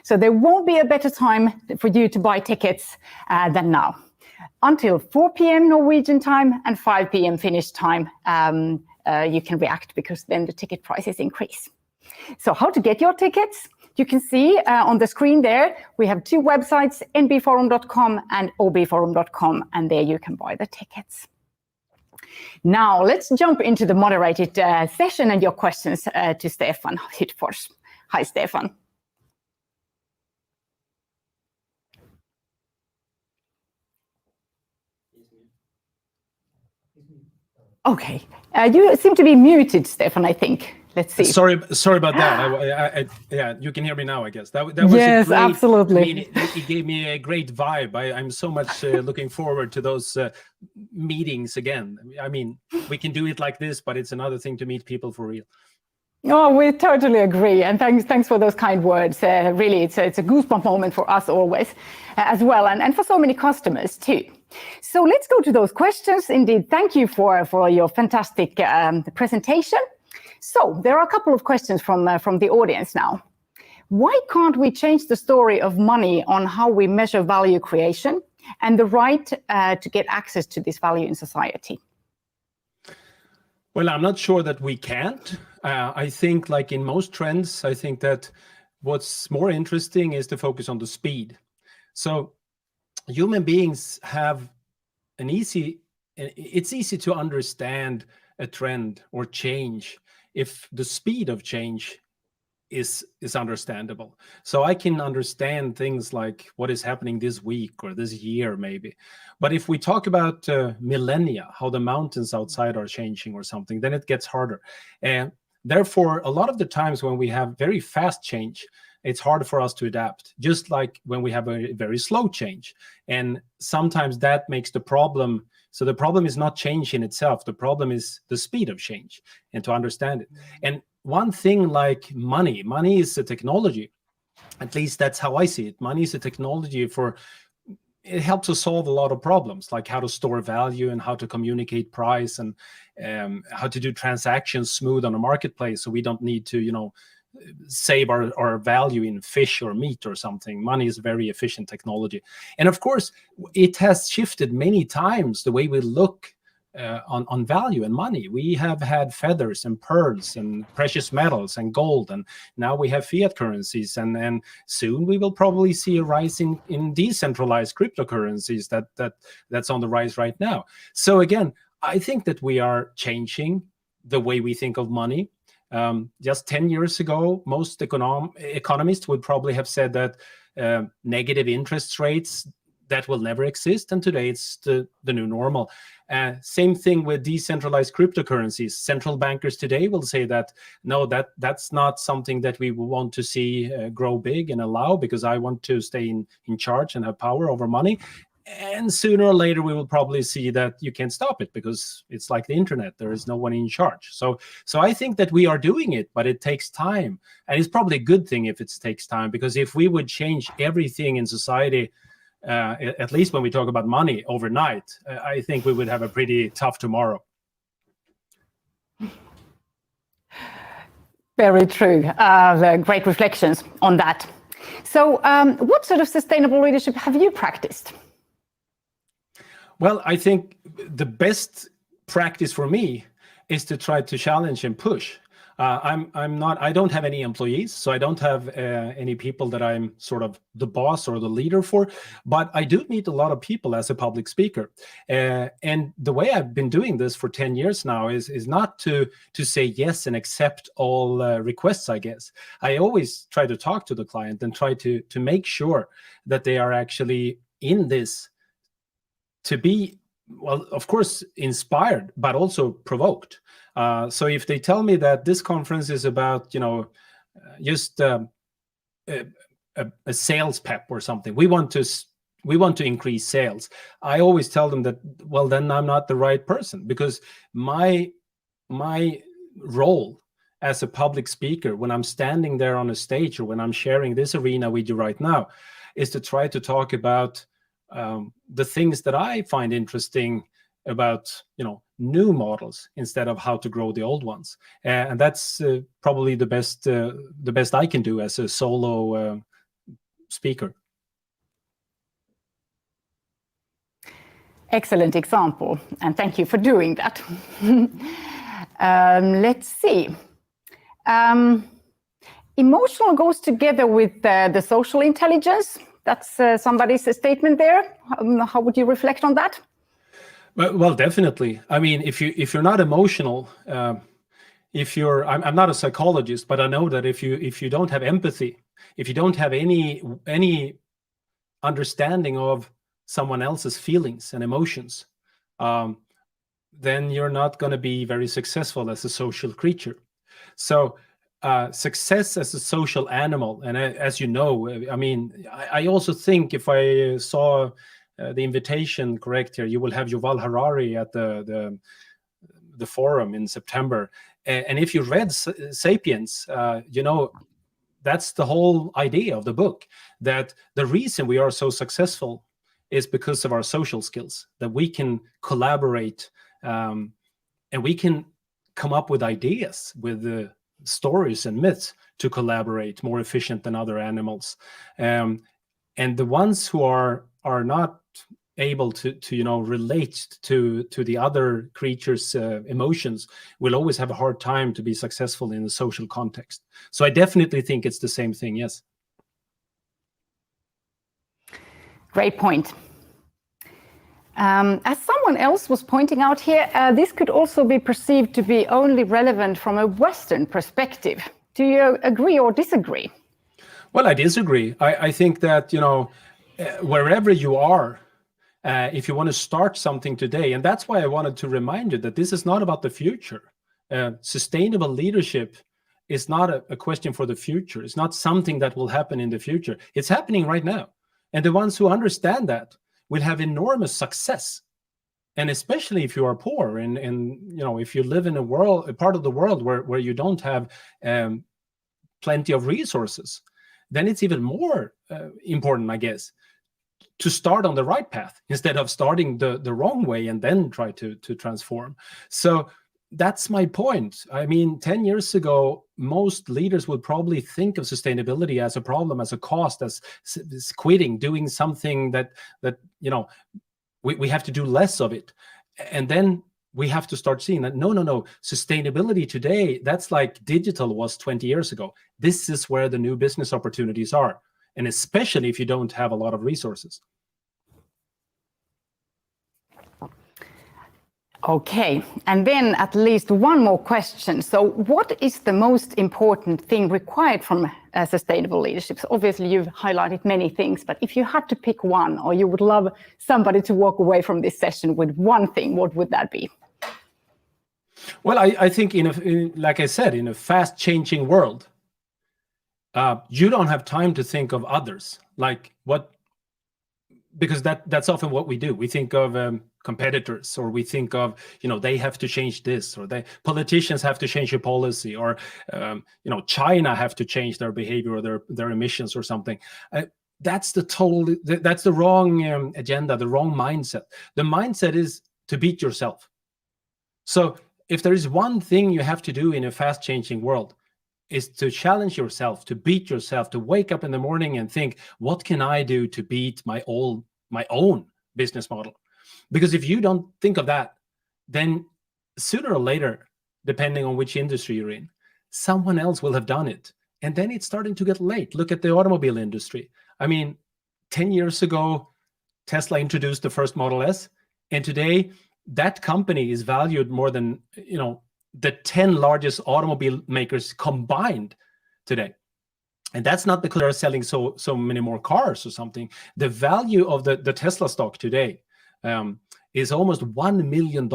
Speaker 1: So there won't be a better time for you to buy tickets than now. Until 4 p.m. Norwegian time and 5 p.m. Finnish time, you can react because then the ticket prices increase. So how to get your tickets? You can see on the screen there, we have two websites, nbforum.com and obforum.com, and there you can buy the tickets. Now, let's jump into the moderated session and your questions to Stefan Hyttfors. Hi, Stefan. Okay, you seem to be muted, Stefan, I think. Let's see.
Speaker 5: Sorry about that. Yeah, you can hear me now, I guess. That was
Speaker 1: yes,
Speaker 5: a great,
Speaker 1: absolutely.
Speaker 5: I mean, it gave me a great vibe. I'm so much looking forward to those meetings again. I mean, we can do it like this, but it's another thing to meet people for real.
Speaker 1: Oh, we totally agree. And thanks for those kind words. Really, it's a goosebump moment for us always as well, and for so many customers too. So let's go to those questions. Indeed, thank you for your fantastic presentation. So there are a couple of questions from the audience now. Why can't we change the story of money on how we measure value creation and the right to get access to this value in society?
Speaker 5: Well, I'm not sure that we can't. I think, like in most trends, I think that what's more interesting is to focus on the speed. So human beings have it's easy to understand a trend or change if the speed of change is understandable. So I can understand things like what is happening this week or this year maybe. But if we talk about millennia, how the mountains outside are changing or something, then it gets harder. And therefore, a lot of the times when we have very fast change, it's hard for us to adapt, just like when we have a very slow change. And sometimes that makes the problem. So the problem is not change in itself. The problem is the speed of change and to understand it. And one thing like money is a technology. At least that's how I see it. Money is a technology it helps us solve a lot of problems, like how to store value and how to communicate price and how to do transactions smooth on a marketplace. So we don't need to, save our value in fish or meat or something. Money is a very efficient technology. And of course, it has shifted many times the way we look on value and money. We have had feathers and pearls and precious metals and gold, and now we have fiat currencies, and soon we will probably see a rise in decentralized cryptocurrencies that's on the rise right now. So again, I think that we are changing the way we think of money. Just 10 years ago, most economists would probably have said that negative interest rates, that will never exist, and today it's the new normal. Same thing with decentralized cryptocurrencies. Central bankers today will say that, no, that's not something that we want to see grow big and allow, because I want to stay in charge and have power over money. And sooner or later, we will probably see that you can't stop it, because it's like the internet. There is no one in charge. So I think that we are doing it, but it takes time. And it's probably a good thing if it takes time, because if we would change everything in society, at least when we talk about money, overnight, I think we would have a pretty tough tomorrow.
Speaker 1: Very true. Great reflections on that. So what sort of sustainable leadership have you practiced?
Speaker 5: Well, I think the best practice for me is to try to challenge and push. I don't have any employees, so I don't have any people that I'm sort of the boss or the leader for, but I do meet a lot of people as a public speaker. And the way I've been doing this for 10 years now is not to say yes and accept all requests, I guess. I always try to talk to the client and try to make sure that they are actually in this to be, well, of course, inspired, but also provoked. So if they tell me that this conference is about, just a sales pep or something, we want to increase sales, I always tell them that, well, then I'm not the right person, because my role as a public speaker, when I'm standing there on a stage or when I'm sharing this arena we do right now, is to try to talk about the things that I find interesting about new models instead of how to grow the old ones, and that's probably the best I can do as a solo speaker.
Speaker 1: Excellent example, and thank you for doing that. Let's see. Emotional goes together with the social intelligence. That's somebody's statement there. How would you reflect on that?
Speaker 5: Well, definitely. I mean, if you're not emotional, I'm not a psychologist, but I know that if you don't have empathy, if you don't have any understanding of someone else's feelings and emotions, then you're not going to be very successful as a social creature. So success as a social animal, and as you know, I mean, I also think, if I saw the invitation correct here, you will have Yuval Harari at the forum in September, and if you read *Sapiens*, that's the whole idea of the book, that the reason we are so successful is because of our social skills, that we can collaborate, and we can come up with ideas, with stories and myths to collaborate more efficient than other animals. And the ones who are not able to relate to the other creatures' emotions will always have a hard time to be successful in a social context. So I definitely think it's the same thing, yes.
Speaker 1: Great point. As someone else was pointing out here, this could also be perceived to be only relevant from a Western perspective. Do you agree or disagree?
Speaker 5: Well, I disagree. I think that, wherever you are, if you want to start something today, and that's why I wanted to remind you that this is not about the future. Sustainable leadership is not a question for the future. It's not something that will happen in the future. It's happening right now. And the ones who understand that will have enormous success. And especially if you are poor and if you live in a part of the world where you don't have plenty of resources, then it's even more important, I guess, to start on the right path instead of starting the wrong way and then try to transform. So that's my point. I mean, 10 years ago, most leaders would probably think of sustainability as a problem, as a cost, as quitting, doing something that we have to do less of it. And then we have to start seeing that, no, sustainability today, that's like digital was 20 years ago. This is where the new business opportunities are. And especially if you don't have a lot of resources.
Speaker 1: Okay, and then at least one more question. So what is the most important thing required from sustainable leadership? So obviously, you've highlighted many things, but if you had to pick one, or you would love somebody to walk away from this session with one thing, what would that be?
Speaker 5: Well, I think, like I said, in a fast-changing world, you don't have time to think of others, because that's often what we do. We think of competitors, or we think of, they have to change this, or politicians have to change a policy, or China have to change their behavior or their emissions or something. That's the wrong agenda, the wrong mindset. The mindset is to beat yourself. So if there is one thing you have to do in a fast-changing world, is to challenge yourself, to beat yourself, to wake up in the morning and think, what can I do to beat my own business model? Because if you don't think of that, then sooner or later, depending on which industry you're in,
Speaker 4: someone else will have done it. And then it's starting to get late. Look at the automobile industry. I mean, 10 years ago, Tesla introduced the first Model S, and today that company is valued more than, the 10 largest automobile makers combined today. And that's not because they're selling so many more cars or something. The value of the Tesla stock today is almost $1 million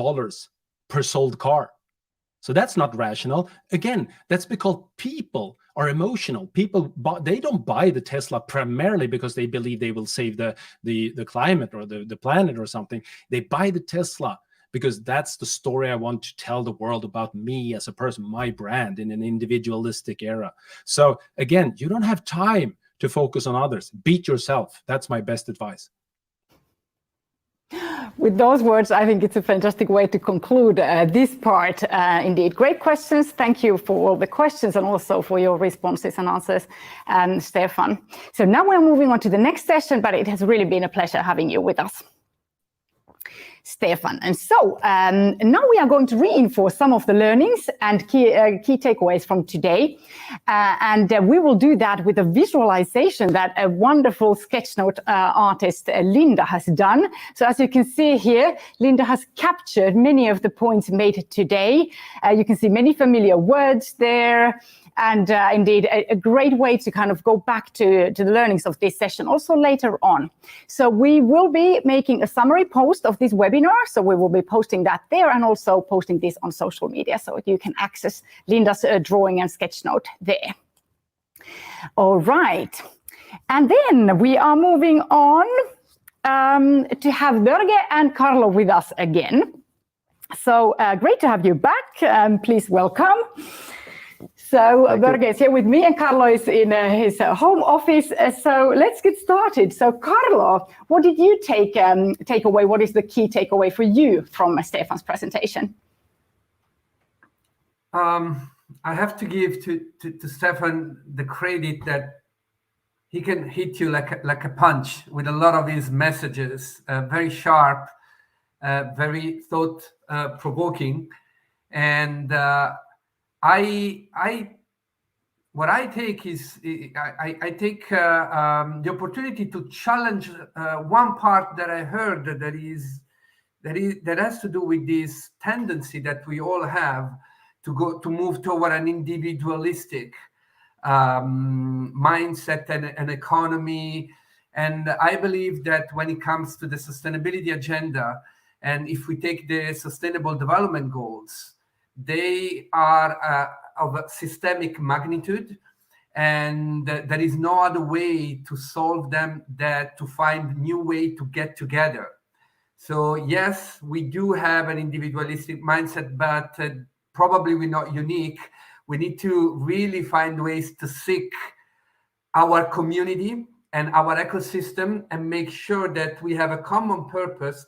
Speaker 4: per sold car. So that's not rational. Again, that's because people are emotional. People, they don't buy the Tesla primarily because they believe they will save the climate or the planet or something. They buy the Tesla because that's the story I want to tell the world about me as a person, my brand in an individualistic era. So again, you don't have time to focus on others. Beat yourself. That's my best advice.
Speaker 1: With those words, I think it's a fantastic way to conclude this part. Indeed, great questions. Thank you for all the questions and also for your responses and answers, Stefan. So now we're moving on to the next session, but it has really been a pleasure having you with us, Stefan. And so now we are going to reinforce some of the learnings and key takeaways from today. And we will do that with a visualization that a wonderful sketchnote artist, Linda, has done. So as you can see here, Linda has captured many of the points made today. You can see many familiar words there. And indeed, a great way to kind of go back to the learnings of this session also later on. So we will be making a summary post of this webinar. So we will be posting that there and also posting this on social media so you can access Linda's drawing and sketch note there. All right. And then we are moving on to have Børge and Carlo with us again. So great to have you back. Please welcome. So Børge is here with me and Carlo is in his home office. So let's get started. So Carlo, what did you take away? What is the key takeaway for you from Stefan's presentation?
Speaker 3: I have to give to Stefan the credit that he can hit you like a punch with a lot of his messages, very sharp, very thought-provoking, and what I take is I take the opportunity to challenge one part that I heard that has to do with this tendency that we all have to move toward an individualistic mindset and economy. And I believe that when it comes to the sustainability agenda, and if we take the Sustainable Development Goals, they are of a systemic magnitude, and there is no other way to solve them than to find new way to get together. So yes, we do have an individualistic mindset, but probably we're not unique. We need to really find ways to seek our community and our ecosystem and make sure that we have a common purpose.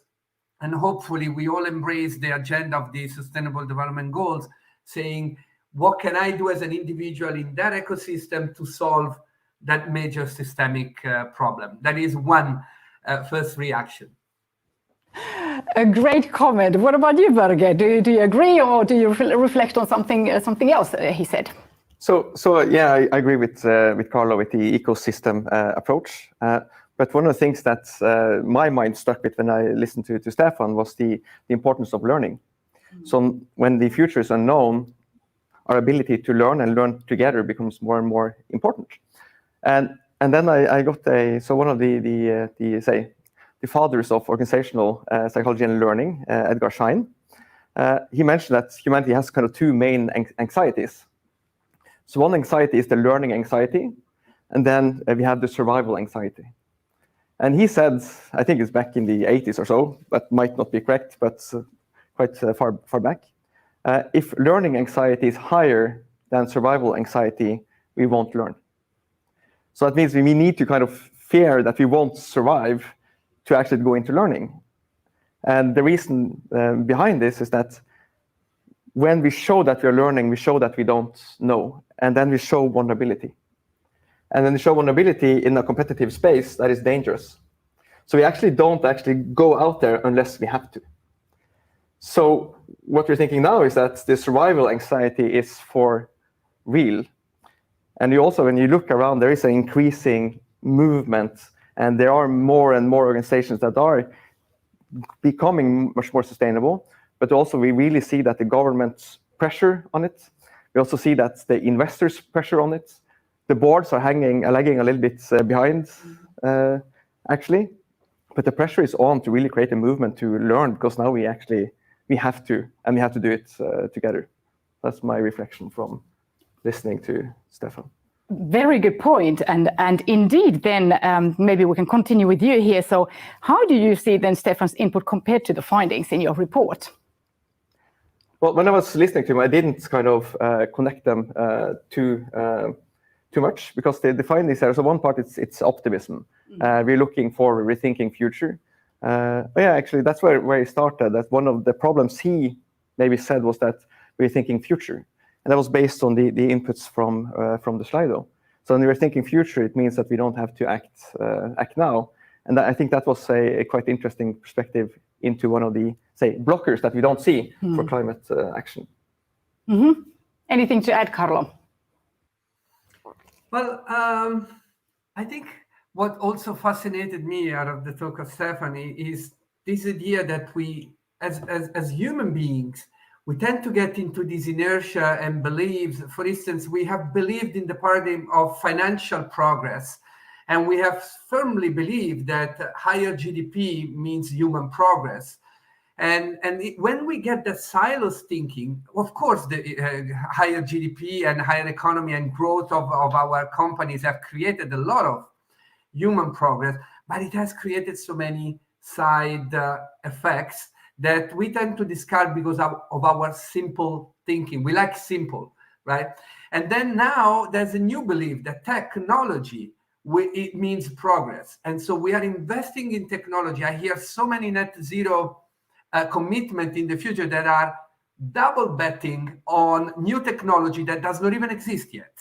Speaker 3: And hopefully we all embrace the agenda of the Sustainable Development Goals, saying, what can I do as an individual in that ecosystem to solve that major systemic problem? That is one first reaction.
Speaker 1: A great comment. What about you, Børge? Do you agree, or do you reflect on something else he said?
Speaker 2: So yeah, I agree with Carlo with the ecosystem approach. But one of the things that my mind stuck with when I listened to Stefan was the importance of learning. So when the future is unknown, our ability to learn and learn together becomes more and more important. And then I got one of the fathers of organizational psychology and learning, Edgar Schein. He mentioned that humanity has kind of two main anxieties. So one anxiety is the learning anxiety, and then we have the survival anxiety. And he said, I think it's back in the 80s or so, but might not be correct, but quite far back. If learning anxiety is higher than survival anxiety, we won't learn. So that means we need to kind of fear that we won't survive to actually go into learning. And the reason behind this is that when we show that we're learning, we show that we don't know, and then we show vulnerability. And then we show vulnerability in a competitive space that is dangerous. So we actually don't go out there unless we have to. So what we're thinking now is that the survival anxiety is for real. And you also, when you look around, there is an increasing movement, and there are more and more organizations that are becoming much more sustainable. But also we really see that the government's pressure on it. We also see that the investors' pressure on it. The boards are lagging a little bit behind, actually. But the pressure is on to really create a movement to learn, because now we have to, and we have to do it together. That's my reflection from listening to Stefan.
Speaker 1: Very good point. And indeed, then maybe we can continue with you here. So how do you see then Stefan's input compared to the findings in your report?
Speaker 2: Well, when I was listening to him, I didn't kind of connect them too much, because the findings there. So one part, it's optimism. We're looking forward, we're thinking future. But yeah, actually, that's where he started. That one of the problems he maybe said was that we're thinking future, and that was based on the inputs from the Slido. So when we're thinking future, it means that we don't have to act now. And I think that was a quite interesting perspective into one of the, say, blockers that we don't see for climate action.
Speaker 1: Mm-hmm. Anything to add, Carlo?
Speaker 3: Well, I think what also fascinated me out of the talk of Stephanie is this idea that we, as human beings, we tend to get into this inertia and beliefs. For instance, we have believed in the paradigm of financial progress, and we have firmly believed that higher GDP means human progress. And when we get that silos thinking, of course, the higher GDP and higher economy and growth of our companies have created a lot of human progress, but it has created so many side effects that we tend to discard because of our simple thinking. We like simple, right? And then now there's a new belief that technology, it means progress. And so we are investing in technology. I hear so many net zero commitment in the future that are double betting on new technology that does not even exist yet.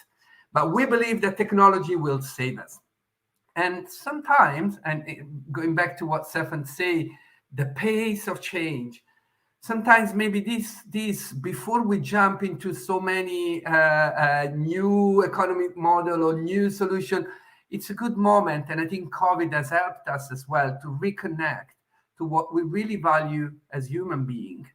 Speaker 3: But we believe that technology will save us. And sometimes, and going back to what Stefan said, the pace of change, sometimes maybe this before we jump into so many new economic model or new solution, it's a good moment. And I think COVID has helped us as well to reconnect to what we really value as human beings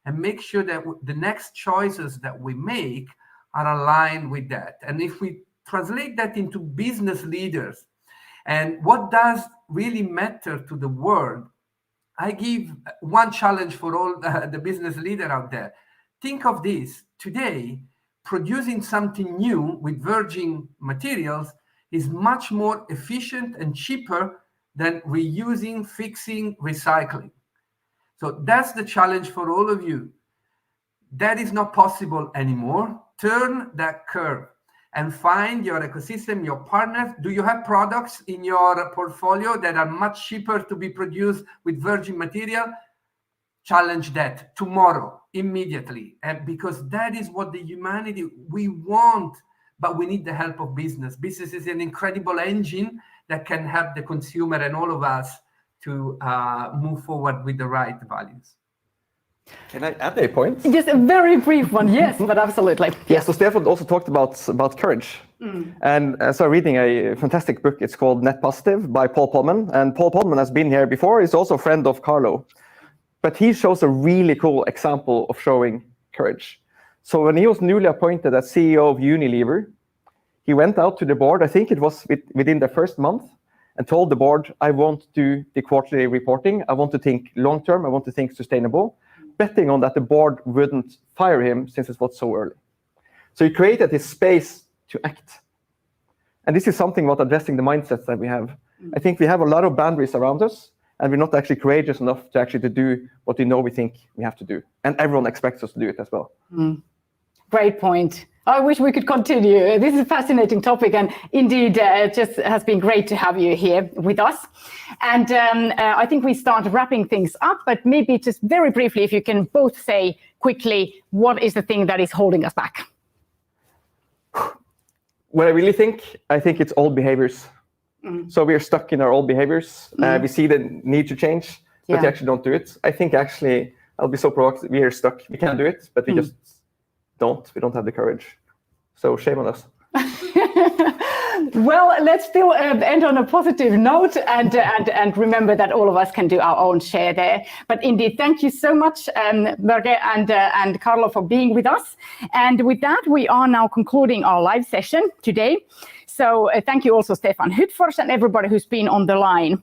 Speaker 3: and make sure that the next choices that we make are aligned with that. And if we translate that into business leaders and what does really matter to the world, I give one challenge for all the business leaders out there. Think of this. Today, producing something new with virgin materials is much more efficient and cheaper than reusing, fixing, recycling. So that's the challenge for all of you. That is not possible anymore. Turn that curve and find your ecosystem, your partners. Do you have products in your portfolio that are much cheaper to be produced with virgin material? Challenge that tomorrow, immediately. And because that is what the humanity we want, but we need the help of business. Business is an incredible engine that can help the consumer and all of us to move forward with the right values.
Speaker 2: Can I add a point?
Speaker 1: Just a very brief one, yes, but absolutely.
Speaker 2: Yeah, so Stefan also talked about courage. And so I'm reading a fantastic book. It's called Net Positive by Paul Polman. And Paul Polman has been here before. He's also a friend of Carlo. But he shows a really cool example of showing courage. So when he was newly appointed as CEO of Unilever, he went out to the board, I think it was within the first month, and told the board, I won't do the quarterly reporting. I want to think long-term. I want to think sustainable, betting on that the board wouldn't fire him since it was so early. So he created this space to act. And this is something about addressing the mindsets that we have. I think we have a lot of boundaries around us, and we're not actually courageous enough to actually to do what we know we think we have to do. And everyone expects us to do it as well.
Speaker 1: Great point. I wish we could continue. This is a fascinating topic, and indeed, it just has been great to have you here with us. And I think we start wrapping things up, but maybe just very briefly, if you can both say quickly, what is the thing that is holding us back?
Speaker 2: What I think it's old behaviors. So we are stuck in our old behaviors. We see the need to change, but we actually don't do it. I think actually, I'll be so proactive. We are stuck. We can't do it, but we just don't. We don't have the courage. So shame on us.
Speaker 1: Well, let's still end on a positive note and remember that all of us can do our own share there. But indeed, thank you so much, Børge and Carlo, for being with us. And with that, we are now concluding our live session today. So thank you also, Stefan Hyttfors, and everybody who's been on the line.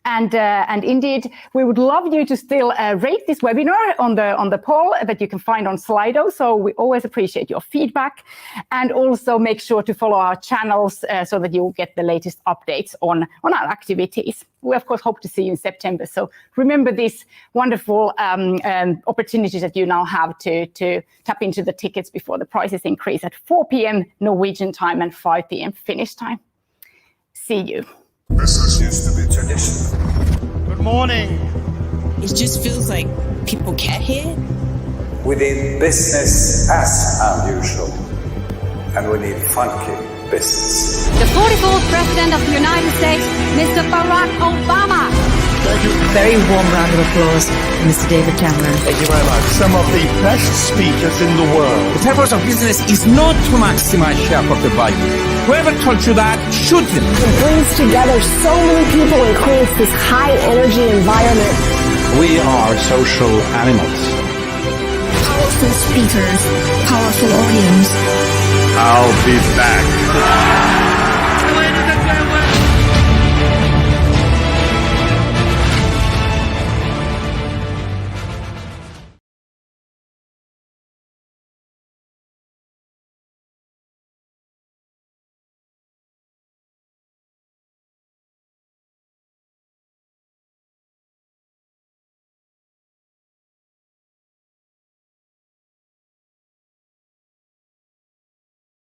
Speaker 1: And indeed, we would love you to still rate this webinar on the poll that you can find on Slido. So we always appreciate your feedback, and also make sure to follow our channels so that you will get the latest updates on our activities. We of course hope to see you in September. So remember these wonderful opportunities that you now have to tap into the tickets before the prices increase at 4 p.m. Norwegian time and 5 p.m. Finnish time. See you.
Speaker 6: Business used to be traditional.
Speaker 7: Good morning.
Speaker 8: It just feels like people care here.
Speaker 6: We need business as unusual. And we need funky business.
Speaker 11: The 44th President of the United States, Mr. Barack Obama.
Speaker 7: Thank you.
Speaker 8: Very warm round of applause for Mr. David Cameron.
Speaker 7: Thank you very much. Some of the best speakers in the world.
Speaker 9: The purpose of business is not to maximize shareholder value. Whoever told you that shouldn't.
Speaker 10: It brings together so many people and creates this high energy environment.
Speaker 9: We are social animals.
Speaker 8: Powerful speakers, powerful audience.
Speaker 7: I'll be back.